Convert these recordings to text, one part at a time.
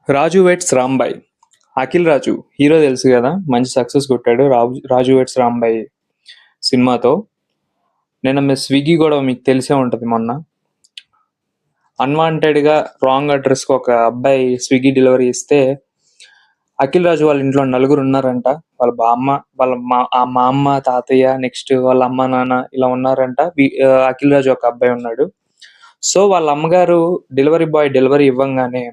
రాజు vets Rambai. Akhil రాజు hero తెలుసు కదా, మంచి సక్సెస్ కొట్టాడు రాజు వెట్స్ రాంబాయ్ సినిమాతో. నిన్న స్విగ్గీ కూడా మీకు తెలిసే ఉంటుంది. మొన్న అన్వాంటెడ్గా రాంగ్ అడ్రస్కి ఒక అబ్బాయి స్విగ్గీ డెలివరీ ఇస్తే అఖిల్ రాజు వాళ్ళ ఇంట్లో నలుగురు ఉన్నారంట. వాళ్ళ బామ్మ, మా అమ్మ, తాతయ్య, నెక్స్ట్ వాళ్ళ అమ్మ నాన్న ఇలా ఉన్నారంట. అఖిల్ రాజు ఒక అబ్బాయి ఉన్నాడు. సో వాళ్ళ అమ్మగారు డెలివరీ బాయ్ డెలివరీ ఇవ్వంగానే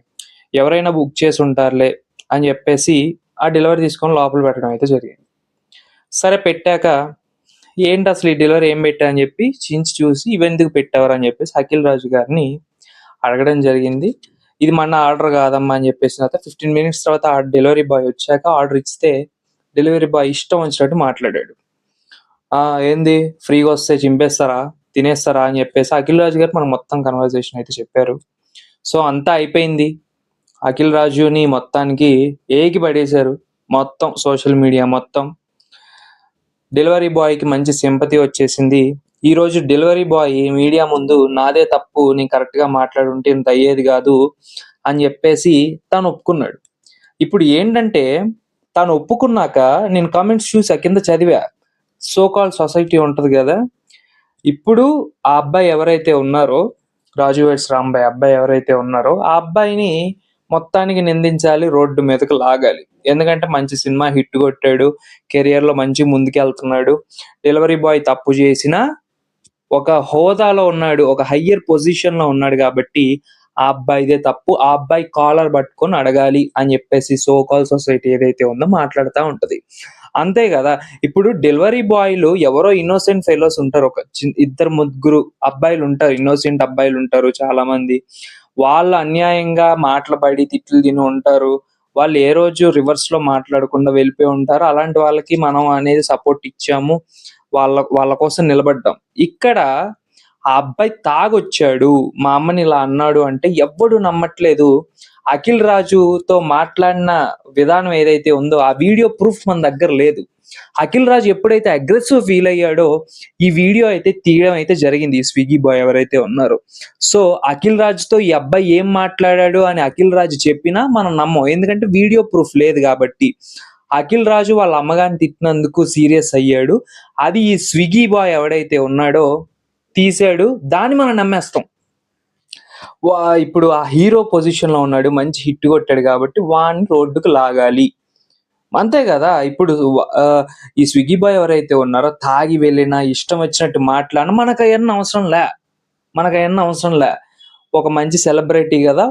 ఎవరైనా బుక్ చేసి ఉంటారులే అని చెప్పేసి ఆ డెలివరీ తీసుకొని లోపల పెట్టడం అయితే జరిగింది. సరే పెట్టాక ఏంటి అసలు ఈ డెలివరీ ఏం పెట్టా అని చెప్పి చించి చూసి ఇవెందుకు పెట్టావరు అని చెప్పేసి అఖిల్ రాజు గారిని అడగడం జరిగింది. ఇది మన ఆర్డర్ కాదమ్మా అని చెప్పేసి తర్వాత 15 minutes తర్వాత ఆ డెలివరీ బాయ్ వచ్చాక ఆర్డర్ ఇస్తే డెలివరీ బాయ్ ఇష్టం వచ్చినట్టు మాట్లాడాడు. ఏంది ఫ్రీగా వస్తే చింపేస్తారా, తినేస్తారా అని చెప్పేసి అఖిల్ రాజు గారు మనకు మొత్తం కన్వర్జేషన్ అయితే చెప్పారు. సో అంతా అయిపోయింది. అఖిల్ రాజుని మొత్తానికి ఏకి పడేశారు. మొత్తం సోషల్ మీడియా మొత్తం డెలివరీ బాయ్కి మంచి సింపతి వచ్చేసింది. ఈ రోజు డెలివరీ బాయ్ మీడియా ముందు నాదే తప్పు, నేను కరెక్ట్గా మాట్లాడుంటే ఇంత అయ్యేది కాదు అని చెప్పేసి తను ఒప్పుకున్నాడు. ఇప్పుడు ఏంటంటే తను ఒప్పుకున్నాక నేను కామెంట్స్ చూసా, కింద చదివా. సో కాల్ సొసైటీ ఉంటుంది కదా, ఇప్పుడు ఆ అబ్బాయి ఎవరైతే ఉన్నారో రాజు వెడ్స్ రాంబాయ్ అబ్బాయి ఎవరైతే ఉన్నారో ఆ అబ్బాయిని మొత్తానికి నిందించాలి, రోడ్డు మీదకి లాగాలి. ఎందుకంటే మంచి సినిమా హిట్ కొట్టాడు, కెరియర్లో మంచి ముందుకెళ్తున్నాడు. డెలివరీ బాయ్ తప్పు చేసినా ఒక హోదాలో ఉన్నాడు, ఒక హయ్యర్ పొజిషన్లో ఉన్నాడు కాబట్టి ఆ అబ్బాయిదే తప్పు, ఆ అబ్బాయి కాలర్ పట్టుకొని అడగాలి అని చెప్పేసి సో కాల్ సొసైటీ ఏదైతే ఉందో మాట్లాడుతూ ఉంటది. అంతే కదా, ఇప్పుడు డెలివరీ బాయ్లు ఎవరో ఇన్నోసెంట్ ఫెలోస్ ఉంటారు, ఒక ఇద్దరు ముగ్గురు అబ్బాయిలు ఉంటారు, ఇన్నోసెంట్ అబ్బాయిలు ఉంటారు చాలా మంది. వాళ్ళు అన్యాయంగా మాటలు పడి తిట్లు తిని ఉంటారు. వాళ్ళు ఏ రోజు రివర్స్ లో మాట్లాడకుండా వెళ్ళిపోయి ఉంటారు. అలాంటి వాళ్ళకి మనం అనేది సపోర్ట్ ఇచ్చాము, వాళ్ళ కోసం నిలబడ్డాం. ఇక్కడ ఆ అబ్బాయి తాగొచ్చాడు, మా అమ్మని ఇలా అన్నాడు అంటే ఎవ్వడు నమ్మట్లేదు. అఖిల్ రాజుతో మాట్లాడిన విధానం ఏదైతే ఉందో ఆ వీడియో ప్రూఫ్ మన దగ్గర లేదు. అఖిల్ రాజు ఎప్పుడైతే అగ్రెసివ్ ఫీల్ అయ్యాడో ఈ వీడియో అయితే తీయడం అయితే జరిగింది, ఈ స్విగ్గీ బాయ్ ఎవరైతే ఉన్నారో. సో అఖిల్ రాజుతో ఈ అబ్బాయి ఏం మాట్లాడాడు అని అఖిల్ రాజు చెప్పినా మనం నమ్మం, ఎందుకంటే వీడియో ప్రూఫ్ లేదు కాబట్టి. అఖిల్ రాజు వాళ్ళ అమ్మగారిని తిట్టినందుకు సీరియస్ అయ్యాడు, అది ఈ స్విగ్గీ బాయ్ ఎవడైతే ఉన్నాడో తీసాడు, దాన్ని మనం నమ్మేస్తాం. ఇప్పుడు ఆ హీరో పొజిషన్ లో ఉన్నాడు, మంచి హిట్ కొట్టాడు కాబట్టి వాడిని రోడ్డుకు లాగాలి, అంతే కదా. ఇప్పుడు ఈ స్విగ్గీ బాయ్ ఎవరైతే ఉన్నారో తాగి వెళ్ళినా ఇష్టం వచ్చినట్టు మాట్లాడిన మనకు అవన్నీ అవసరం లే. ఒక మంచి సెలబ్రిటీ కదా,